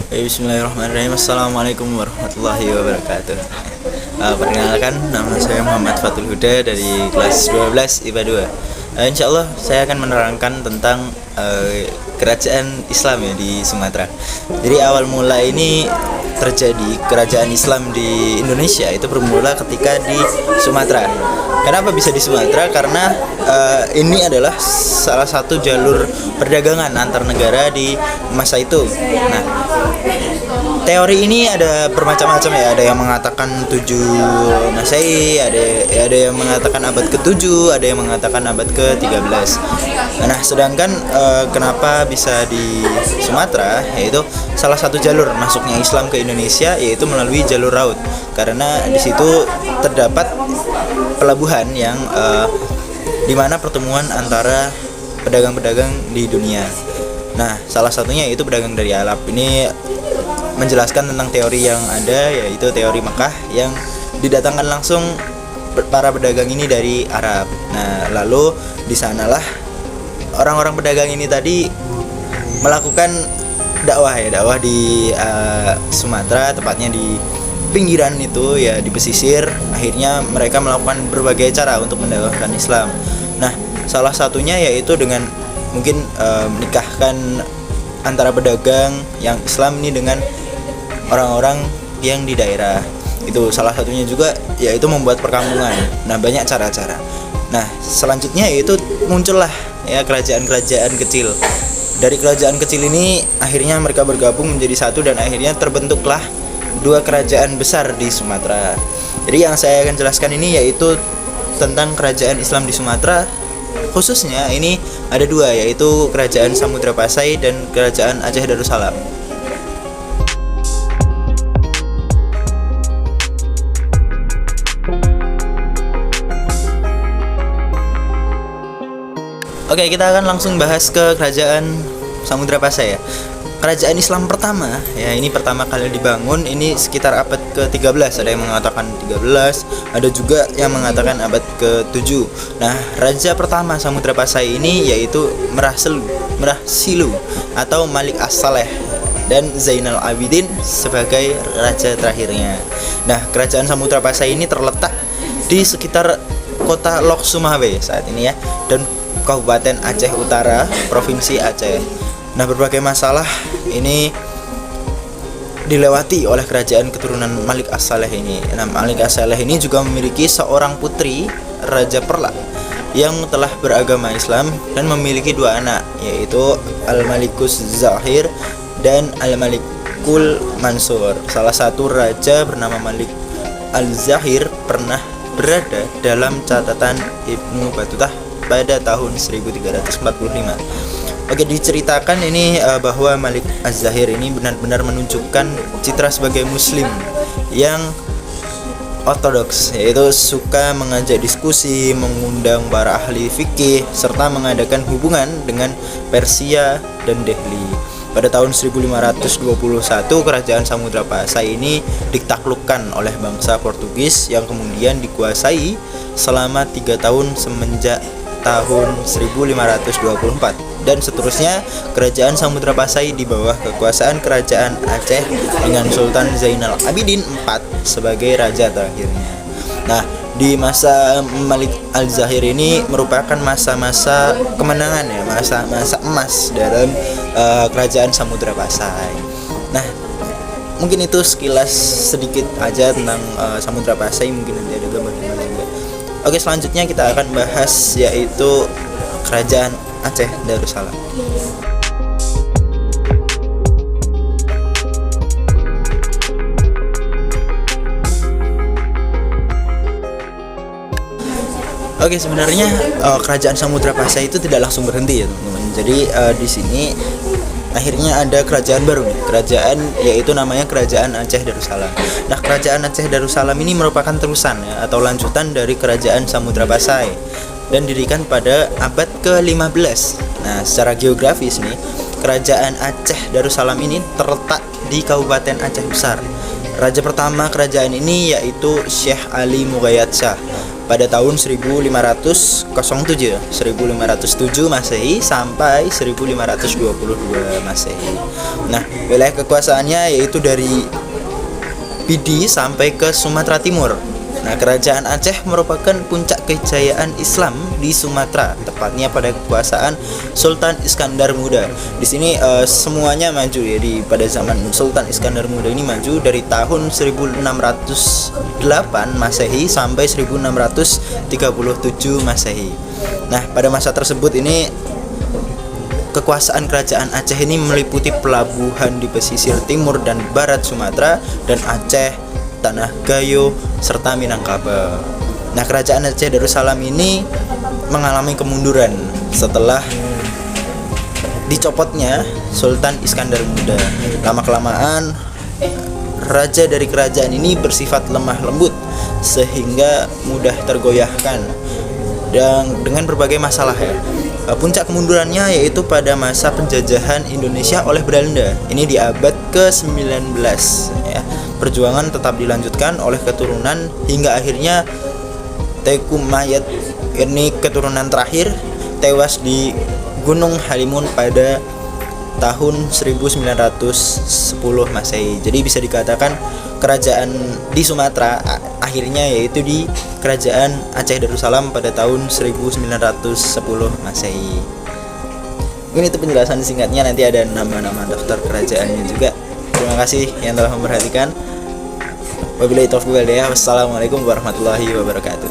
Bismillahirrahmanirrahim. Assalamualaikum warahmatullahi wabarakatuh. Perkenalkan, nama saya Muhammad Fatul Huda dari kelas 12 IPA 2. Insya Allah saya akan menerangkan tentang kerajaan Islam ya di Sumatera. Jadi awal mula ini terjadi kerajaan Islam di Indonesia itu bermula ketika di Sumatera. Kenapa bisa di Sumatera? Karena ini adalah salah satu jalur perdagangan antar negara di masa itu. Nah, teori ini ada bermacam-macam ya. Ada yang mengatakan 7 Masehi, ada yang mengatakan abad ke-7, ada yang mengatakan abad ke-13. Nah, sedangkan kenapa bisa di Sumatera, yaitu salah satu jalur masuknya Islam ke Indonesia yaitu melalui jalur laut. Karena di situ terdapat pelabuhan yang di mana pertemuan antara pedagang-pedagang di dunia. Nah, salah satunya yaitu pedagang dari Arab. Ini menjelaskan tentang teori yang ada, yaitu teori Mekah yang didatangkan langsung para pedagang ini dari Arab. Nah, lalu di sanalah orang-orang pedagang ini tadi melakukan dakwah di Sumatera, tepatnya di pinggiran itu ya, di pesisir. Akhirnya mereka melakukan berbagai cara untuk mendakwahkan Islam. Nah, salah satunya yaitu dengan mungkin menikahkan antara pedagang yang Islam ini dengan orang-orang yang di daerah. Itu salah satunya juga yaitu membuat perkampungan. Nah, banyak cara-cara. Nah, selanjutnya yaitu muncullah ya kerajaan-kerajaan kecil. Dari kerajaan kecil ini akhirnya mereka bergabung menjadi satu dan akhirnya terbentuklah 2 kerajaan besar di Sumatera. Jadi yang saya akan jelaskan ini yaitu tentang kerajaan Islam di Sumatera. Khususnya ini ada 2, yaitu kerajaan Samudra Pasai dan kerajaan Aceh Darussalam. Oke, kita akan langsung bahas ke kerajaan Samudra Pasai ya. Kerajaan Islam pertama ya, ini pertama kali dibangun ini sekitar abad ke-13. Ada yang mengatakan 13, ada juga yang mengatakan abad ke-7. Nah, raja pertama Samudra Pasai ini yaitu Merah-Silu atau Malik As-Saleh dan Zainal Abidin sebagai raja terakhirnya. Nah, kerajaan Samudra Pasai ini terletak di sekitar kota Lok Sumawe saat ini ya, dan Kabupaten Aceh Utara, Provinsi Aceh. Nah, berbagai masalah ini dilewati oleh kerajaan keturunan Malik As-Saleh ini. Nah, Malik As-Saleh ini juga memiliki seorang putri, Raja Perla, yang telah beragama Islam dan memiliki 2 anak, yaitu Al-Malikus Zahir dan Al-Malikul Mansur. Salah satu raja bernama Malik Al-Zahir pernah berada dalam catatan Ibnu Battuta pada tahun 1345. Oke, diceritakan ini bahwa Malik Az-Zahir ini benar-benar menunjukkan citra sebagai muslim yang ortodoks, yaitu suka mengajak diskusi, mengundang para ahli fikih, serta mengadakan hubungan dengan Persia dan Delhi. Pada tahun 1521, kerajaan Samudra Pasai ini ditaklukkan oleh bangsa Portugis yang kemudian dikuasai selama 3 tahun semenjak tahun 1524. Dan seterusnya kerajaan Samudra Pasai di bawah kekuasaan kerajaan Aceh dengan Sultan Zainal Abidin IV sebagai raja terakhirnya. Nah, di masa Malik Al-Zahir ini merupakan masa-masa kemenangan ya, masa-masa emas dalam kerajaan Samudra Pasai. Nah, mungkin itu sekilas sedikit aja tentang Samudra Pasai, mungkin nanti ada gambar-gambar juga. Oke, selanjutnya kita akan bahas yaitu kerajaan Aceh Darussalam. Oke, sebenarnya kerajaan Samudra Pasai itu tidak langsung berhenti ya, teman-teman. Jadi di sini akhirnya ada kerajaan baru nih, kerajaan yaitu namanya Kerajaan Aceh Darussalam. Nah, Kerajaan Aceh Darussalam ini merupakan terusan ya, atau lanjutan dari Kerajaan Samudra Pasai dan didirikan pada abad ke-15. Nah, secara geografis nih, Kerajaan Aceh Darussalam ini terletak di Kabupaten Aceh Besar. Raja pertama kerajaan ini yaitu Syekh Ali Mughayat Shah. pada tahun 1507 Masehi sampai 1522 Masehi. Nah, wilayah kekuasaannya yaitu dari Pidi sampai ke Sumatera Timur. Nah, kerajaan Aceh merupakan puncak kejayaan Islam di Sumatera, tepatnya pada kekuasaan Sultan Iskandar Muda. Di sini semuanya maju ya, pada zaman Sultan Iskandar Muda ini maju dari tahun 1608 Masehi sampai 1637 Masehi. Nah, pada masa tersebut ini kekuasaan kerajaan Aceh ini meliputi pelabuhan di pesisir timur dan barat Sumatera dan Aceh, Tanah Gayo, serta Minangkabau. Nah, kerajaan Aceh Darussalam ini mengalami kemunduran setelah dicopotnya Sultan Iskandar Muda. Lama-kelamaan raja dari kerajaan ini bersifat lemah lembut sehingga mudah tergoyahkan dan dengan berbagai masalah ya. Puncak kemundurannya yaitu pada masa penjajahan Indonesia oleh Belanda. Ini di abad ke-19 ya. Perjuangan tetap dilanjutkan oleh keturunan hingga akhirnya Teuku Mayat, ini keturunan terakhir, tewas di Gunung Halimun pada tahun 1910 Masehi. Jadi bisa dikatakan kerajaan di Sumatera akhirnya yaitu di kerajaan Aceh Darussalam pada tahun 1910 Masehi. Mungkin itu penjelasan singkatnya, nanti ada nama-nama daftar kerajaannya juga. Terima kasih yang telah memperhatikan. Wabillahi taufiq wal hidayah. Wassalamualaikum warahmatullahi wabarakatuh.